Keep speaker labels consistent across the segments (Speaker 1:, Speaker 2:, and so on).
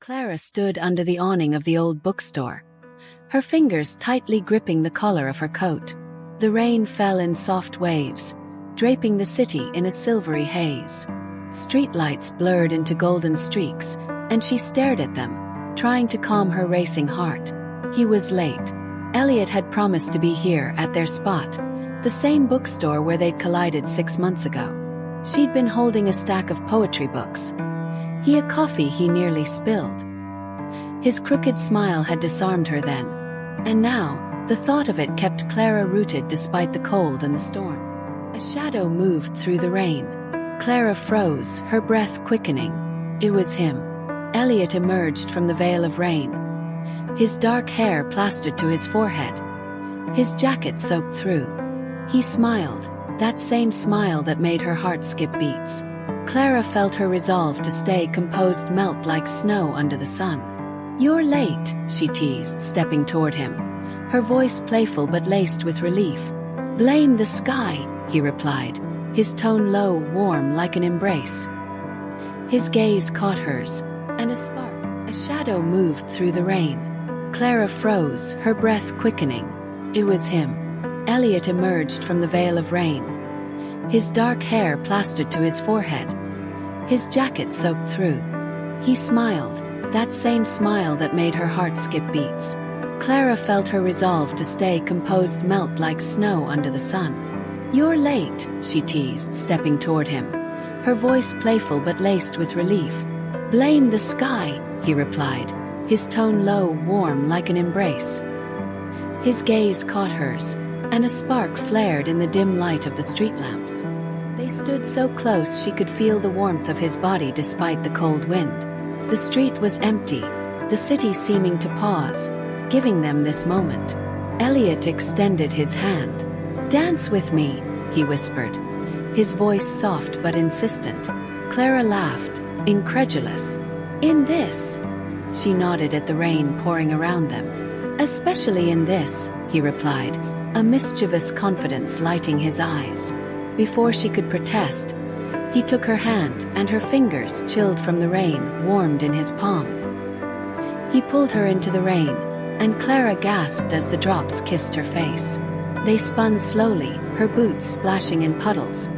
Speaker 1: Clara stood under the awning of the old bookstore, her fingers tightly gripping the collar of her coat. The rain fell in soft waves, draping the city in a silvery haze. Streetlights blurred into golden streaks, and she stared at them, trying to calm her racing heart. He was late. Elliot had promised to be here at their spot, the same bookstore where they'd collided 6 months ago. She'd been holding a stack of poetry books. He a coffee he nearly spilled. His crooked smile had disarmed her then, and now, the thought of it kept Clara rooted despite the cold and the storm. A shadow moved through the rain. Clara froze, her breath quickening. It was him. Elliot emerged from the veil of rain, his dark hair plastered to his forehead, his jacket soaked through. He smiled, that same smile that made her heart skip beats. Clara felt her resolve to stay composed melt like snow under the sun. "You're late," she teased, stepping toward him, her voice playful but laced with relief. "Blame the sky," he replied, his tone low, warm like an embrace. His gaze caught hers, and a shadow moved through the rain. Clara froze, her breath quickening. It was him. Elliot emerged from the veil of rain, his dark hair plastered to his forehead, his jacket soaked through. He smiled, that same smile that made her heart skip beats. Clara felt her resolve to stay composed melt like snow under the sun. "You're late," she teased, stepping toward him, her voice playful but laced with relief. "Blame the sky," he replied, his tone low, warm like an embrace. His gaze caught hers, and a spark flared in the dim light of the street lamps. They stood so close she could feel the warmth of his body despite the cold wind. The street was empty, the city seeming to pause, giving them this moment. Elliot extended his hand. "Dance with me," he whispered, his voice soft but insistent. Clara laughed, incredulous. "In this?" She nodded at the rain pouring around them. "Especially in this," he replied, a mischievous confidence lighting his eyes. Before she could protest, he took her hand, and her fingers, chilled from the rain, warmed in his palm. He pulled her into the rain, and Clara gasped as the drops kissed her face. They spun slowly, her boots splashing in puddles,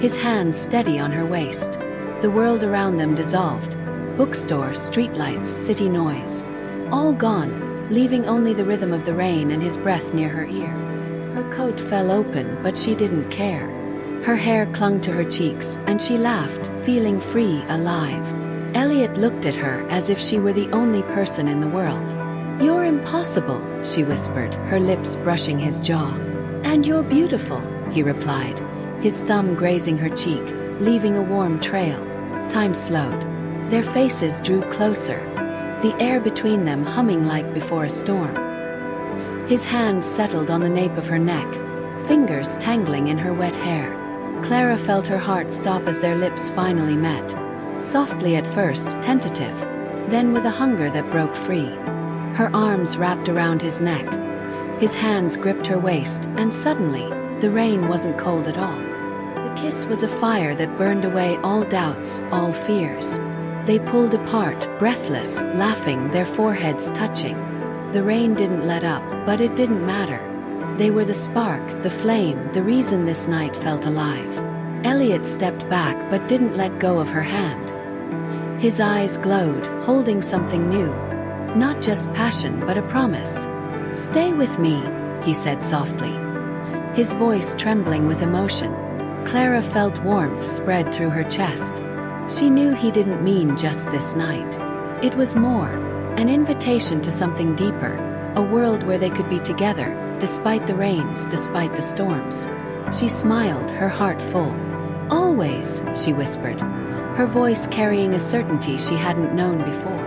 Speaker 1: his hands steady on her waist. The world around them dissolved. Bookstore, streetlights, city noise. All gone, leaving only the rhythm of the rain and his breath near her ear. Her coat fell open, but she didn't care. Her hair clung to her cheeks, and she laughed, feeling free, alive. Elliot looked at her as if she were the only person in the world. "You're impossible," she whispered, her lips brushing his jaw. "And you're beautiful," he replied, his thumb grazing her cheek, leaving a warm trail. Time slowed. Their faces drew closer, the air between them humming like before a storm. His hand settled on the nape of her neck, fingers tangling in her wet hair. Clara felt her heart stop as their lips finally met, softly at first, tentative, then with a hunger that broke free. Her arms wrapped around his neck, his hands gripped her waist, and suddenly, the rain wasn't cold at all. The kiss was a fire that burned away all doubts, all fears. They pulled apart, breathless, laughing, their foreheads touching. The rain didn't let up, but it didn't matter. They were the spark, the flame, the reason this night felt alive. Elliot stepped back but didn't let go of her hand. His eyes glowed, holding something new. Not just passion, but a promise. "Stay with me," he said softly, his voice trembling with emotion. Clara felt warmth spread through her chest. She knew he didn't mean just this night. It was more, an invitation to something deeper, a world where they could be together, despite the rains, despite the storms. She smiled, her heart full. "Always," she whispered, her voice carrying a certainty she hadn't known before.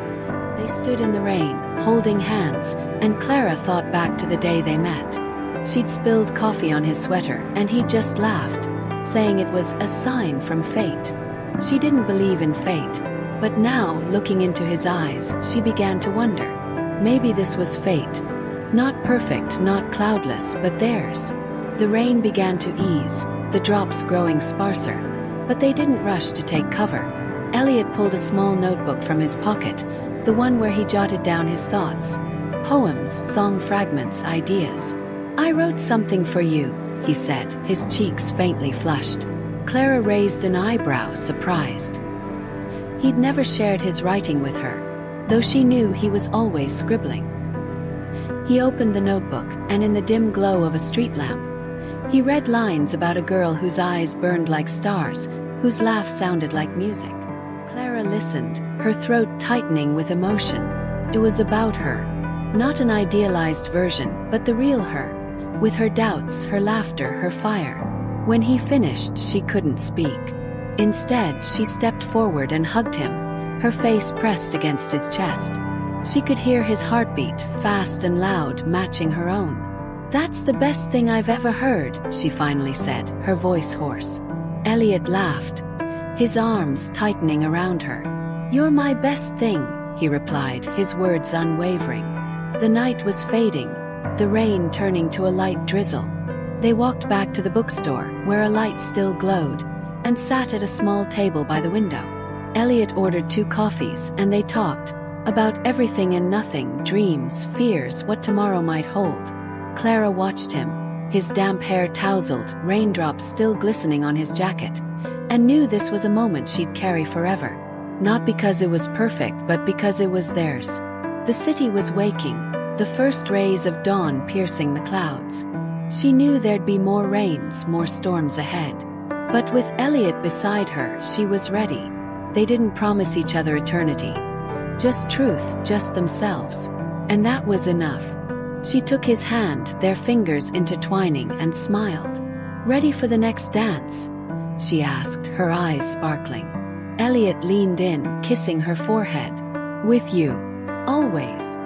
Speaker 1: They stood in the rain, holding hands, and Clara thought back to the day they met. She'd spilled coffee on his sweater, and he'd just laughed, saying it was a sign from fate. She didn't believe in fate, but now, looking into his eyes, she began to wonder. Maybe this was fate. Not perfect, not cloudless, but theirs. The rain began to ease, the drops growing sparser, but they didn't rush to take cover. Elliot pulled a small notebook from his pocket, the one where he jotted down his thoughts. Poems, song fragments, ideas. "I wrote something for you," he said, his cheeks faintly flushed. Clara raised an eyebrow, surprised. He'd never shared his writing with her, though she knew he was always scribbling. He opened the notebook, and in the dim glow of a street lamp, he read lines about a girl whose eyes burned like stars, whose laugh sounded like music. Clara listened, her throat tightening with emotion. It was about her. Not an idealized version, but the real her, with her doubts, her laughter, her fire. When he finished, she couldn't speak. Instead, she stepped forward and hugged him, her face pressed against his chest. She could hear his heartbeat, fast and loud, matching her own. "That's the best thing I've ever heard," she finally said, her voice hoarse. Elliot laughed, his arms tightening around her. "You're my best thing," he replied, his words unwavering. The night was fading, the rain turning to a light drizzle. They walked back to the bookstore, where a light still glowed, and sat at a small table by the window. Elliot ordered 2 coffees, and they talked about everything and nothing, dreams, fears, what tomorrow might hold. Clara watched him, his damp hair tousled, raindrops still glistening on his jacket, and knew this was a moment she'd carry forever. Not because it was perfect, but because it was theirs. The city was waking, the first rays of dawn piercing the clouds. She knew there'd be more rains, more storms ahead. But with Elliot beside her, she was ready. They didn't promise each other eternity. Just truth, just themselves. And that was enough. She took his hand, their fingers intertwining, and smiled. "Ready for the next dance?" she asked, her eyes sparkling. Elliot leaned in, kissing her forehead. "With you. Always."